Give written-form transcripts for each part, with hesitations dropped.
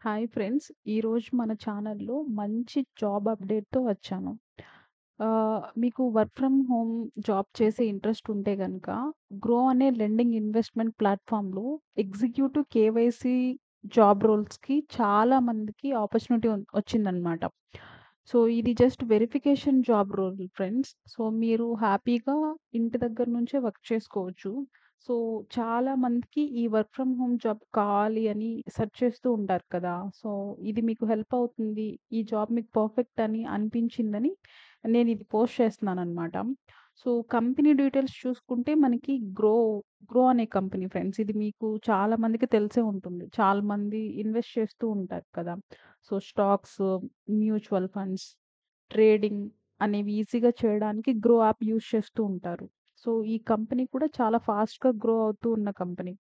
Hi friends. ఈరోజు మన ఛానల్‌లో మంచి జాబ్ అప్డేట్‌తో వచ్చాను. మీకు వర్క్ ఫ్రమ్ హోమ్ జాబ్ చేసే ఇంట్రెస్ట్ ఉంటే గనక, గ్రో అనే లెండింగ్ ఇన్వెస్ట్‌మెంట్ ప్లాట్‌ఫార్మ్‌లో ఎగ్జిక్యూటివ్ కేవైసీ జాబ్ రోల్స్‌కి చాలా మందికి ఆపర్చునిటీ వచ్చిందనమాట. సో, ఇది just verification job role friends. So, మీరు హ్యాపీగా ఇంటి దగ్గర నుంచే వర్క్ చేసుకోవచ్చు. సో, చాలా మందికి ఈ వర్క్ ఫ్రమ్ హోమ్ జాబ్ కావాలి అని సెర్చ్ చేస్తూ ఉంటారు కదా! సో, ఇది మీకు హెల్ప్ అవుతుంది. ఈ జాబ్ మీకు పర్ఫెక్ట్ అని అనిపించిందని నేనిది పోస్ట్ చేస్తున్నాననమాట. సో, కంపెనీ డీటెయిల్స్ చూసుకుంటే మనకి గ్రో అనే కంపెనీ ఫ్రెండ్స్. ఇది మీకు చాలా మందికి తెలిసే ఉంటుంది. చాలా మంది ఇన్వెస్ట్ చేస్తూ ఉంటారు కదా! So, stocks, mutual funds, trading అనేవి ఈజీగా చేయడానికి గ్రో యాప్ యూజ్ చేస్తూ ఉంటారు. సో, ఈ కంపెనీ కూడా చాలా ఫాస్ట్‌గా గ్రో అవుతూ ఉన్న కంపెనీ.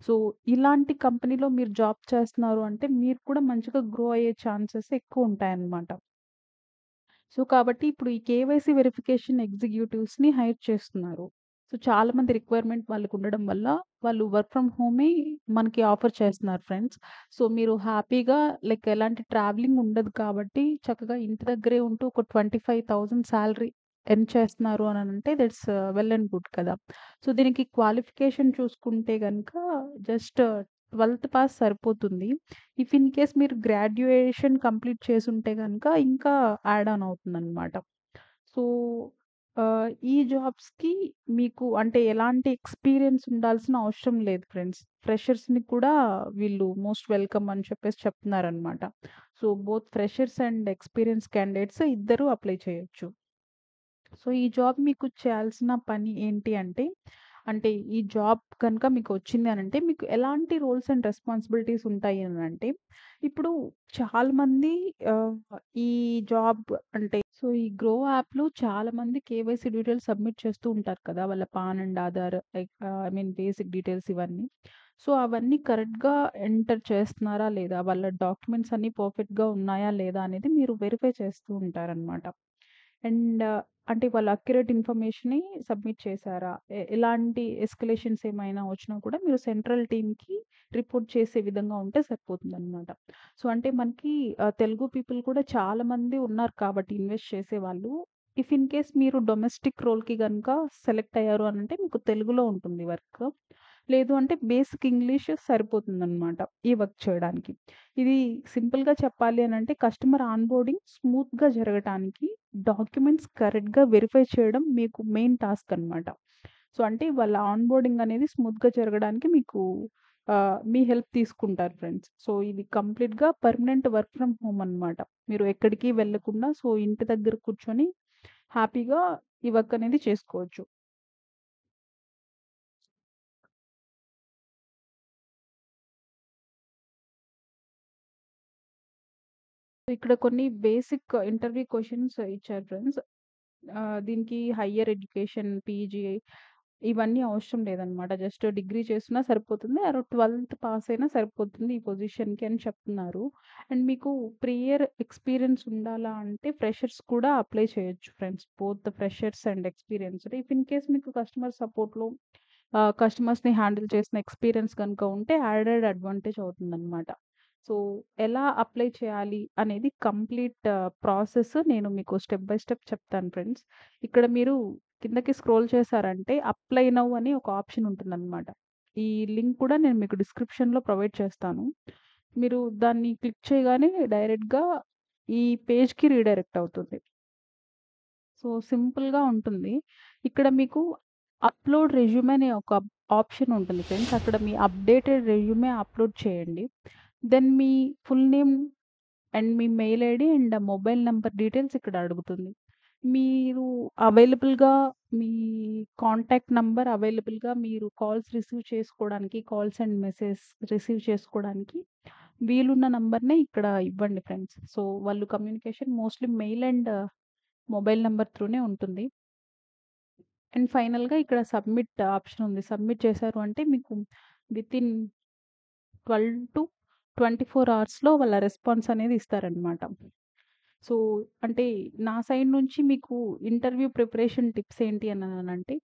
సో, ఇలాంటి కంపెనీలో మీరు జాబ్ చేస్తున్నారు అంటే మీరు కూడా మంచిగా గ్రో అయ్యే ఛాన్సెస్ ఎక్కువుంటాయన్నమాట. సో, కాబట్టి ఇప్పుడు ఈ కేవైసీ వెరిఫికేషన్ ఎగ్జిక్యూటివ్స్‌ని హైర్ చేస్తున్నారు. సో, చాలా మంది రిక్వైర్మెంట్ వాళ్ళకుండడం వల్ల వాళ్ళు వర్క్ ఫ్రమ్ హోమే మనకి ఆఫర్ చేస్తున్నారు ఫ్రెండ్స్. సో, మీరు హ్యాపీగా లైక్ ఎలాంటి ట్రావెలింగ్ ఉండదు కాబట్టి చక్కగా ఇంటి దగ్గరే ఉంటూ ఒక 25,000 సాలరీ ఎర్న్ చేస్తున్నారు అనంటే దట్స్ వెల్ అండ్ గుడ్ కదా! సో, దీనికి క్వాలిఫికేషన్ చూసుకుంటే గనక జస్ట్ 12థ్ పాస్ సరిపోతుంది. ఇఫ్ ఇన్ కేస్ మీరు గ్రాడ్యుయేషన్ కంప్లీట్ చేసుంటే గనక ఇంకా యాడ్ ఆన్ అవుతుందనమాట. సో, ఈ జాబ్స్‌కి మీకు అంటే ఎలాంటి ఎక్స్‌పీరియన్స్ ఉండాల్సిన అవసరం లేదు ఫ్రెండ్స్. ఫ్రెషర్స్‌ని కూడా వీళ్ళు మోస్ట్ వెల్కమ్ అని చెప్పేసి చెప్తున్నారనమాట. So, both freshers and experience candidates ఇద్దరూ అప్లై చేయొచ్చు. సో, ఈ జాబ్ మీకు చేయాల్సిన పని ఏంటి అంటే, అంటే ఈ జాబ్ కనుక మీకొచ్చింది అనంటే, మీకు ఎలాంటి రోల్స్ అండ్ రెస్పాన్సిబిలిటీస్ ఉంటాయి అనంటే, ఇప్పుడు చాలామంది ఆహ్, ఈ జాబ్ అంటే సో, ఈ గ్రో యాప్‌లో చాలామంది కేవైసీ డీటెయిల్స్ సబ్మిట్ చేస్తూ ఉంటారు కదా! వాళ్ళ pan and Aadhaar like I mean basic details ఇవన్నీ. సో, అవన్నీ కరెక్ట్‌గా ఎంటర్ చేస్తున్నారా లేదా? వాళ్ళ డాక్యుమెంట్స్ అన్నీ పర్ఫెక్ట్‌గా ఉన్నాయా లేదా? అనేది మీరు వెరిఫై చేస్తూ ఉంటారనమాట. అండ్ అంటే వాళ్ళు అక్యురేట్ ఇన్ఫర్మేషన్‌ని సబ్మిట్ చేశారా? ఎలాంటి ఎస్కలేషన్స్ ఏమైనా వచ్చినా కూడా మీరు సెంట్రల్ టీమ్‌కి రిపోర్ట్ చేసే విధంగా ఉంటే సరిపోతుందనమాట. సో, అంటే మనకి తెలుగు పీపుల్ కూడా చాలా మంది ఉన్నారు కాబట్టి ఇన్వెస్ట్ చేసేవాళ్ళు. ఇఫ్ ఇన్ కేస్ మీరు డొమెస్టిక్ రోల్‌కి గనుక సెలెక్ట్ అయ్యారు అనంటే మీకు తెలుగులో ఉంటుంది వర్క్. లేదు అంటే బేసిక్ ఇంగ్లీష్ సరిపోతుందనమాట ఈ వర్క్ చేయడానికి. ఇది సింపుల్‌గా చెప్పాలి అనంటే కస్టమర్ ఆన్‌బోర్డింగ్ స్మూత్‌గా జరగటానికి డాక్యుమెంట్స్ కరెక్ట్‌గా వెరిఫై చేయడం మీకు మెయిన్ టాస్క్ అనమాట. సో, అంటే వాళ్ళ ఆన్‌బోర్డింగ్ అనేది స్మూత్‌గా జరగడానికి మీకు మీ హెల్ప్ తీసుకుంటారు ఫ్రెండ్స్. సో, ఇది కంప్లీట్‌గా పర్మనెంట్ వర్క్ ఫ్రమ్ హోమ్ అనమాట. మీరు ఎక్కడికి వెళ్ళకుండా సో, ఇంటి దగ్గర కూర్చొని హ్యాపీగా ఈ వర్క్ అనేది చేసుకోవచ్చు. ఇక్కడ కొన్ని బేసిక్ ఇంటర్వ్యూ క్వెషన్స్ ఇచ్చారు ఫ్రెండ్స్. దీనికి హైయర్ ఎడ్యుకేషన్, పీజీ ఇవన్నీ అవసరం లేదనమాట. జస్ట్ డిగ్రీ చేసినా సరిపోతుంది. 12థ్ పాస్ అయినా సరిపోతుంది ఈ పొజిషన్‌కి అని చెప్తున్నారు. అండ్ మీకు ప్రియర్ ఎక్స్‌పీరియన్స్ ఉండాలా అంటే ఫ్రెషర్స్ కూడా అప్లై చేయొచ్చు friends. Both freshers and experienced. If in case మీకు కస్టమర్ సపోర్ట్‌లో కస్టమర్స్‌ని హ్యాండిల్ చేసిన ఎక్స్‌పీరియన్స్ గనుక ఉంటే యాడెడ్ అడ్వాంటేజ్ అవుతుందనమాట. సో, ఎలా అప్లై చేయాలి అనేది కంప్లీట్ ప్రాసెస్ నేను మీకు స్టెప్ బై స్టెప్ చెప్తాను ఫ్రెండ్స్. ఇక్కడ మీరు కిందకి స్క్రోల్ చేశారంటే అప్లై నౌ అని ఒక ఆప్షన్ ఉంటుందనమాట. ఈ లింక్ కూడా నేను మీకు డిస్క్రిప్షన్‌లో ప్రొవైడ్ చేస్తాను. మీరు దాన్ని క్లిక్ చేయగానే డైరెక్ట్‌గా ఈ పేజ్‌కి రీడైరెక్ట్ అవుతుంది. సో, సింపుల్‌గా ఉంటుంది. ఇక్కడ మీకు అప్‌లోడ్ రెజ్యూమ్ అనే ఒక ఆప్షన్ ఉంటుంది ఫ్రెండ్స్. అక్కడ మీ అప్‌డేటెడ్ రెజ్యూమే అప్‌లోడ్ చేయండి. దెన్ మీ ఫుల్ నేమ్ అండ్ మీ mail ID and mobile number details ఇక్కడ అడుగుతుంది. మీరు అవైలబుల్‌గా మీ కాంటాక్ట్ నంబర్ అవైలబుల్‌గా మీరు కాల్స్ రిసీవ్ చేసుకోవడానికి, కాల్స్ అండ్ మెసేజ్ రిసీవ్ చేసుకోవడానికి వీలున్న నంబర్‌నే ఇక్కడ ఇవ్వండి ఫ్రెండ్స్. సో, వాళ్ళు communication mostly mail and mobile number త్రూనే ఉంటుంది. అండ్ ఫైనల్‌గా ఇక్కడ సబ్మిట్ ఆప్షన్ ఉంది. సబ్మిట్ చేశారు అంటే మీకు వితిన్ 12-24 అవర్స్‌లో వాళ్ళ రెస్పాన్స్ అనేది ఇస్తారనమాట. సో, అంటే నా సైడ్ నుంచి మీకు ఇంటర్వ్యూ ప్రిపరేషన్ టిప్స్ ఏంటి అననంటే,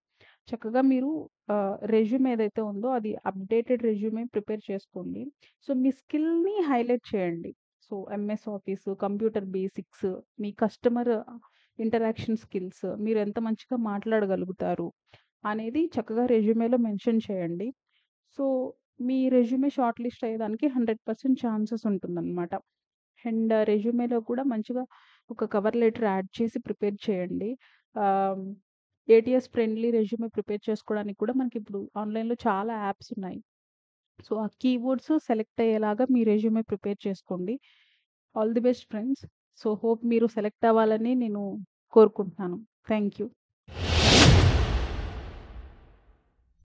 చక్కగా మీరు రెజ్యూమ్ ఏదైతే ఉందో అది అప్‌డేటెడ్ రెజ్యూమే ప్రిపేర్ చేసుకోండి. సో, మీ స్కిల్‌ని హైలైట్ చేయండి. So, MS office, computer basics, మీ కస్టమర్ ఇంటరాక్షన్ స్కిల్స్, మీరెంత మంచిగా మాట్లాడగలుగుతారు అనేది చక్కగా రెజ్యూమేలో మెన్షన్ చేయండి. సో, మీ రెజ్యూమే షార్ట్ లిస్ట్ అయ్యేదానికి 100% ఛాన్సెస్ ఉంటుందనమాట. అండ్ రెజ్యూమేలో కూడా మంచిగా ఒక కవర్ లెటర్ యాడ్ చేసి ప్రిపేర్ చేయండి. Ah, ATS friendly resume prepare చేసుకోవడానికి కూడా మనకిప్పుడు ఆన్‌లైన్‌లో చాలా యాప్స్ ఉన్నాయి. సో, ఆ కీవర్డ్స్ సెలెక్ట్ అయ్యేలాగా మీ రెజ్యూమే ప్రిపేర్ చేసుకోండి. All the best friends. So, hope మీరు సెలెక్ట్ అవ్వాలని నేను కోరుకుంటున్నాను. Thank you.